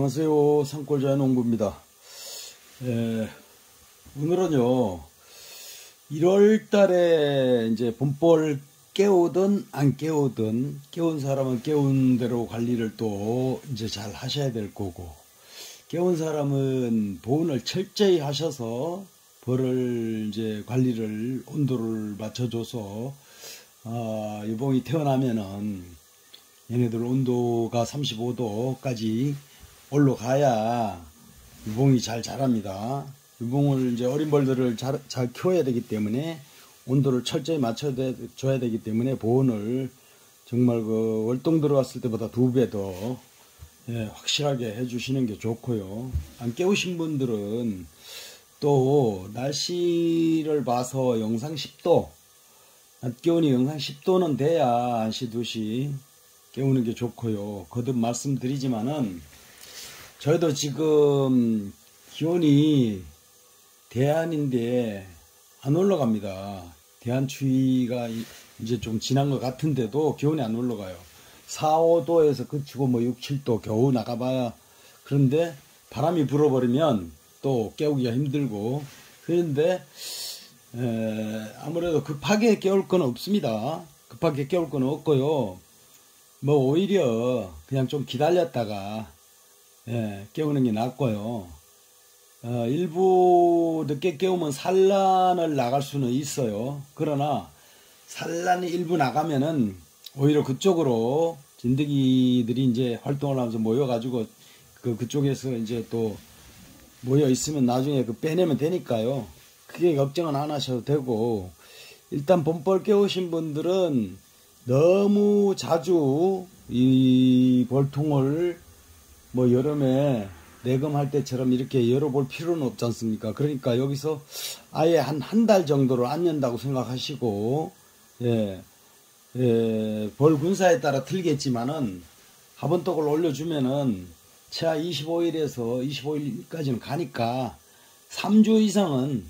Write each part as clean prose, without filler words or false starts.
안녕하세요. 산골자연 농부입니다. 오늘은요, 1월 달에 이제 봄볼 깨우든 안 깨우든, 깨운 사람은 깨운 대로 관리를 또 이제 잘 하셔야 될 거고, 깨운 사람은 보온을 철저히 하셔서 벌을 이제 관리를, 온도를 맞춰줘서, 유봉이 태어나면은 얘네들 온도가 35도까지 올라가야 유봉이 잘 자랍니다. 유봉을 이제 어린 벌들을 잘 키워야 되기 때문에 온도를 철저히 맞춰줘야 되기 때문에 보온을 정말 그 월동 들어갔을 때보다 2배 더 확실하게 해주시는 게 좋고요. 안 깨우신 분들은 또 날씨를 봐서 영상 10도, 낮 기온이 영상 10도는 돼야 1시, 2시 깨우는 게 좋고요. 거듭 말씀드리지만은 저희도 지금 기온이 대한인데 안 올라갑니다. 대한추위가 이제 좀 지난 것 같은데도 기온이 안 올라가요. 4, 5도에서 그치고 뭐 6, 7도 겨우 나가봐야. 그런데 바람이 불어버리면 또 깨우기가 힘들고, 그런데 아무래도 급하게 깨울 건 없습니다. 급하게 깨울 건 없고요. 뭐 오히려 그냥 좀 기다렸다가 깨우는 게 낫고요. 일부 늦게 깨우면 산란을 나갈 수는 있어요. 그러나 산란이 일부 나가면은 오히려 그쪽으로 진드기들이 이제 활동을 하면서 모여가지고 그쪽에서 이제 또 모여 있으면 나중에 빼내면 되니까요. 크게 걱정은 안 하셔도 되고, 일단 봄벌 깨우신 분들은 너무 자주 이 벌통을 뭐 여름에 내금할 때처럼 이렇게 열어볼 필요는 없지 않습니까? 그러니까 여기서 아예 한 달 정도를 안 연다고 생각하시고, 벌 군사에 따라 틀겠지만은 화분떡을 올려주면은 최하 25일에서 25일까지는 가니까 3주 이상은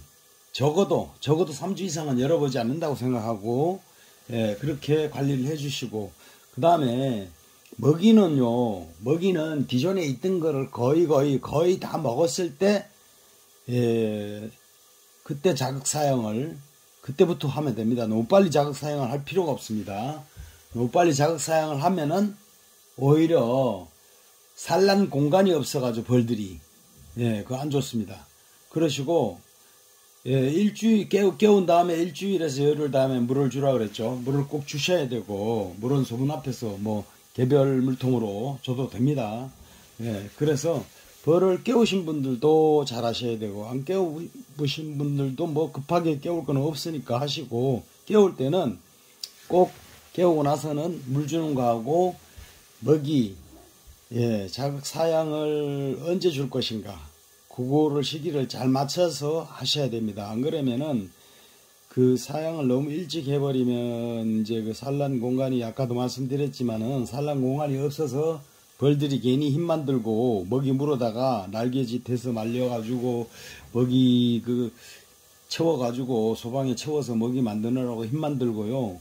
적어도 3주 이상은 열어보지 않는다고 생각하고, 그렇게 관리를 해주시고, 그 다음에 먹이는 기존에 있던 거를 거의 다 먹었을 때, 그때 자극 사용을 그때부터 하면 됩니다. 너무 빨리 자극 사용을 할 필요가 없습니다. 너무 빨리 자극 사용을 하면은 오히려 산란 공간이 없어가지고 벌들이 그거 안 좋습니다. 그러시고, 일주일 깨운 다음에 일주일에서 열흘 다음에 물을 주라 그랬죠. 물을 꼭 주셔야 되고, 물은 소문 앞에서 뭐 개별 물통으로 줘도 됩니다. 그래서 벌을 깨우신 분들도 잘 하셔야 되고, 안 깨우신 분들도 뭐 급하게 깨울 건 없으니까 하시고, 깨울 때는 꼭 깨우고 나서는 물 주는 거하고 먹이, 자극 사양을 언제 줄 것인가, 그거를 시기를 잘 맞춰서 하셔야 됩니다. 안 그러면은 그 사양을 너무 일찍 해버리면 이제 그 산란 공간이, 아까도 말씀드렸지만은 산란 공간이 없어서 벌들이 괜히 힘만 들고 먹이 물어다가 날개짓해서 말려가지고 먹이 채워가지고 소방에 채워서 먹이 만드느라고 힘만 들고요.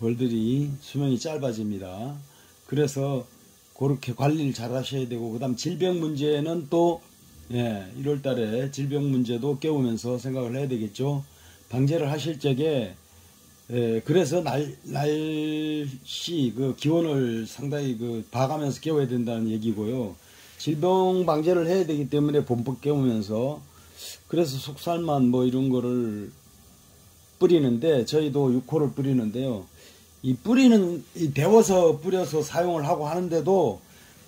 벌들이 수명이 짧아집니다. 그래서 그렇게 관리를 잘 하셔야 되고, 그 다음 질병 문제는 또 1월 달에 질병 문제도 깨우면서 생각을 해야 되겠죠. 방제를 하실 적에, 그래서 날씨, 기온을 상당히 봐가면서 깨워야 된다는 얘기고요. 질병 방제를 해야 되기 때문에 봄벌 깨우면서, 그래서 속살만 뭐 이런 거를 뿌리는데, 저희도 6호를 뿌리는데요. 데워서 뿌려서 사용을 하고 하는데도,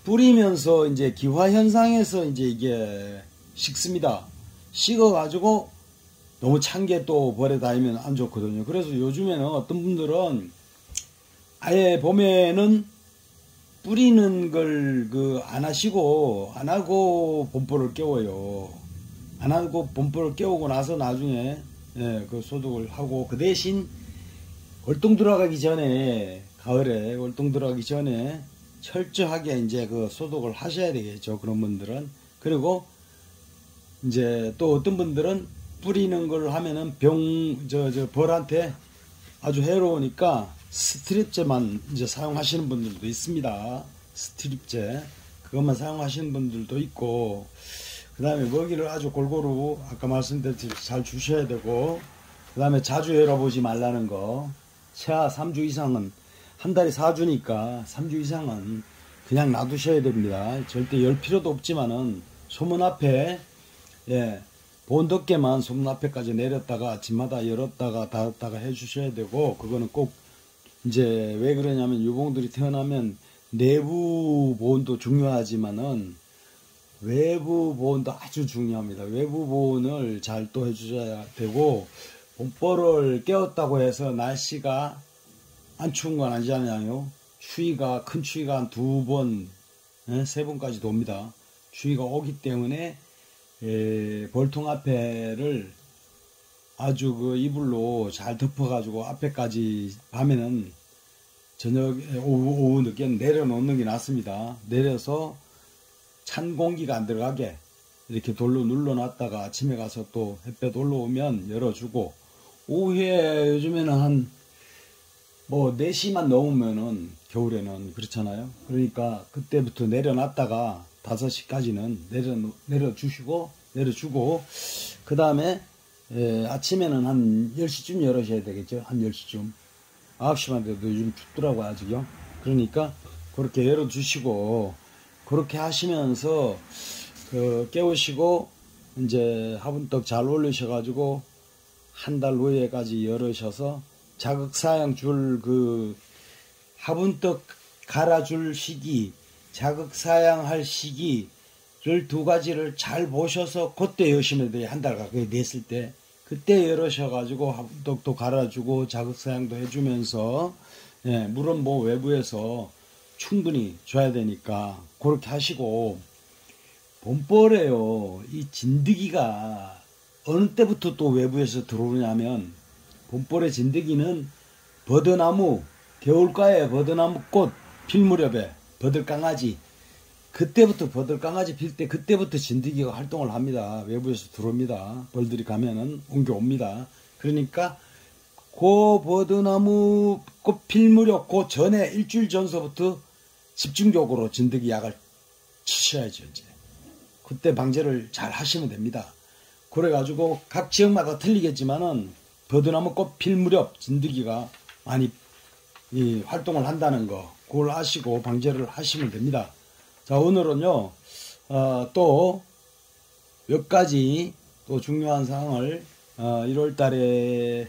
뿌리면서 이제 기화 현상에서 이제 이게 식습니다. 식어가지고 너무 찬 게 또 벌에 닿으면 안 좋거든요. 그래서 요즘에는 어떤 분들은 아예 봄에는 뿌리는 걸 안 하고 봄벌을 깨워요. 안 하고 봄벌을 깨우고 나서 나중에 그 소독을 하고, 그 대신 월동 들어가기 전에, 가을에 월동 들어가기 전에 철저하게 이제 소독을 하셔야 되겠죠. 그런 분들은. 그리고 이제 또 어떤 분들은 뿌리는 걸 하면은 벌한테 아주 해로우니까 스트립제만 이제 사용하시는 분들도 있습니다. 스트립제. 그것만 사용하시는 분들도 있고, 그 다음에 먹이를 아주 골고루 아까 말씀드렸듯이 잘 주셔야 되고, 그 다음에 자주 열어보지 말라는 거. 최하 3주 이상은, 한 달에 4주니까 3주 이상은 그냥 놔두셔야 됩니다. 절대 열 필요도 없지만은 소문 앞에, 예, 본덮개만 소문 앞에까지 내렸다가 아침마다 열었다가 닫았다가 해주셔야 되고, 그거는 꼭 이제 왜 그러냐면 유봉들이 태어나면 내부 보온도 중요하지만은 외부 보온도 아주 중요합니다. 외부 보온을 잘 또 해주셔야 되고, 봄벌을 깨웠다고 해서 날씨가 안 추운 건 아니잖아요. 추위가, 큰 추위가 한 2번, 3번까지 돕니다. 추위가 오기 때문에 벌통 앞에를 아주 그 이불로 잘 덮어가지고 앞에까지 밤에는 저녁, 오후 늦게는 내려놓는 게 낫습니다. 내려서 찬 공기가 안 들어가게 이렇게 돌로 눌러놨다가 아침에 가서 또 햇볕 올라오면 열어주고, 오후에 요즘에는 한 뭐 4시만 넘으면은 겨울에는 그렇잖아요. 그러니까 그때부터 내려놨다가 5시까지는 내려주고 그 다음에 아침에는 한 10시쯤 열으셔야 되겠죠. 한 10시쯤. 9시만 돼도 요즘 춥더라고요, 아직요. 그러니까 그렇게 열어주시고, 그렇게 하시면서 깨우시고 이제 화분떡 잘 올리셔가지고 한 달 후에까지 열으셔서 자극사양 줄 화분떡 갈아줄 시기, 자극사양할 시기를 2가지를 잘 보셔서 그때 여시면 돼요. 한 달 가까이 됐을 때. 그때 열으셔가지고 화분떡도 갈아주고 자극사양도 해주면서, 예, 물은 뭐 외부에서 충분히 줘야 되니까 그렇게 하시고, 봄벌에요. 이 진드기가 어느 때부터 또 외부에서 들어오냐면, 봄벌의 진드기는 버드나무, 겨울가에 버드나무 꽃 필 무렵에 버들강아지, 그때부터 버들강아지 필 때 그때부터 진드기가 활동을 합니다. 외부에서 들어옵니다. 벌들이 가면은 옮겨옵니다. 그러니까 그 버드나무 꽃 필 무렵 그 전에 일주일 전서부터 집중적으로 진드기 약을 치셔야죠. 이제 그때 방제를 잘 하시면 됩니다. 그래가지고 각 지역마다 틀리겠지만은 버드나무 꽃 필 무렵 진드기가 많이 활동을 한다는 거, 그걸 아시고 방제를 하시면 됩니다. 자, 오늘은요, 또 몇 가지 또 중요한 사항을 1월 달에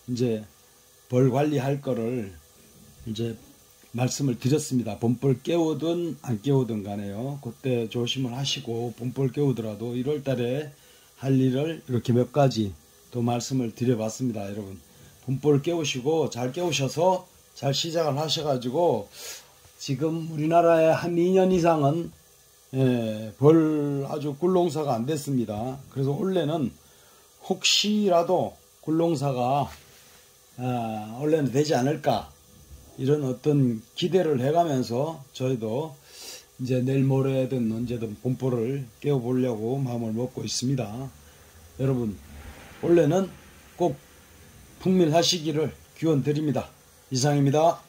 이제 벌 관리할 거를 이제 말씀을 드렸습니다. 봄벌 깨우든 안 깨우든 간에요. 그때 조심을 하시고, 봄벌 깨우더라도 1월 달에 할 일을 이렇게 몇 가지 또 말씀을 드려봤습니다. 여러분, 봄벌 깨우시고 잘 깨우셔서 잘 시작을 하셔가지고, 지금 우리나라에 한 2년 이상은 벌 아주 굴농사가 안 됐습니다. 그래서 올해는 혹시라도 굴농사가 올해는 되지 않을까, 이런 어떤 기대를 해가면서 저희도 이제 내일 모레든 언제든 봄벌을 깨워보려고 마음을 먹고 있습니다. 여러분, 올해는 꼭 풍밀하시기를 기원 드립니다. 이상입니다.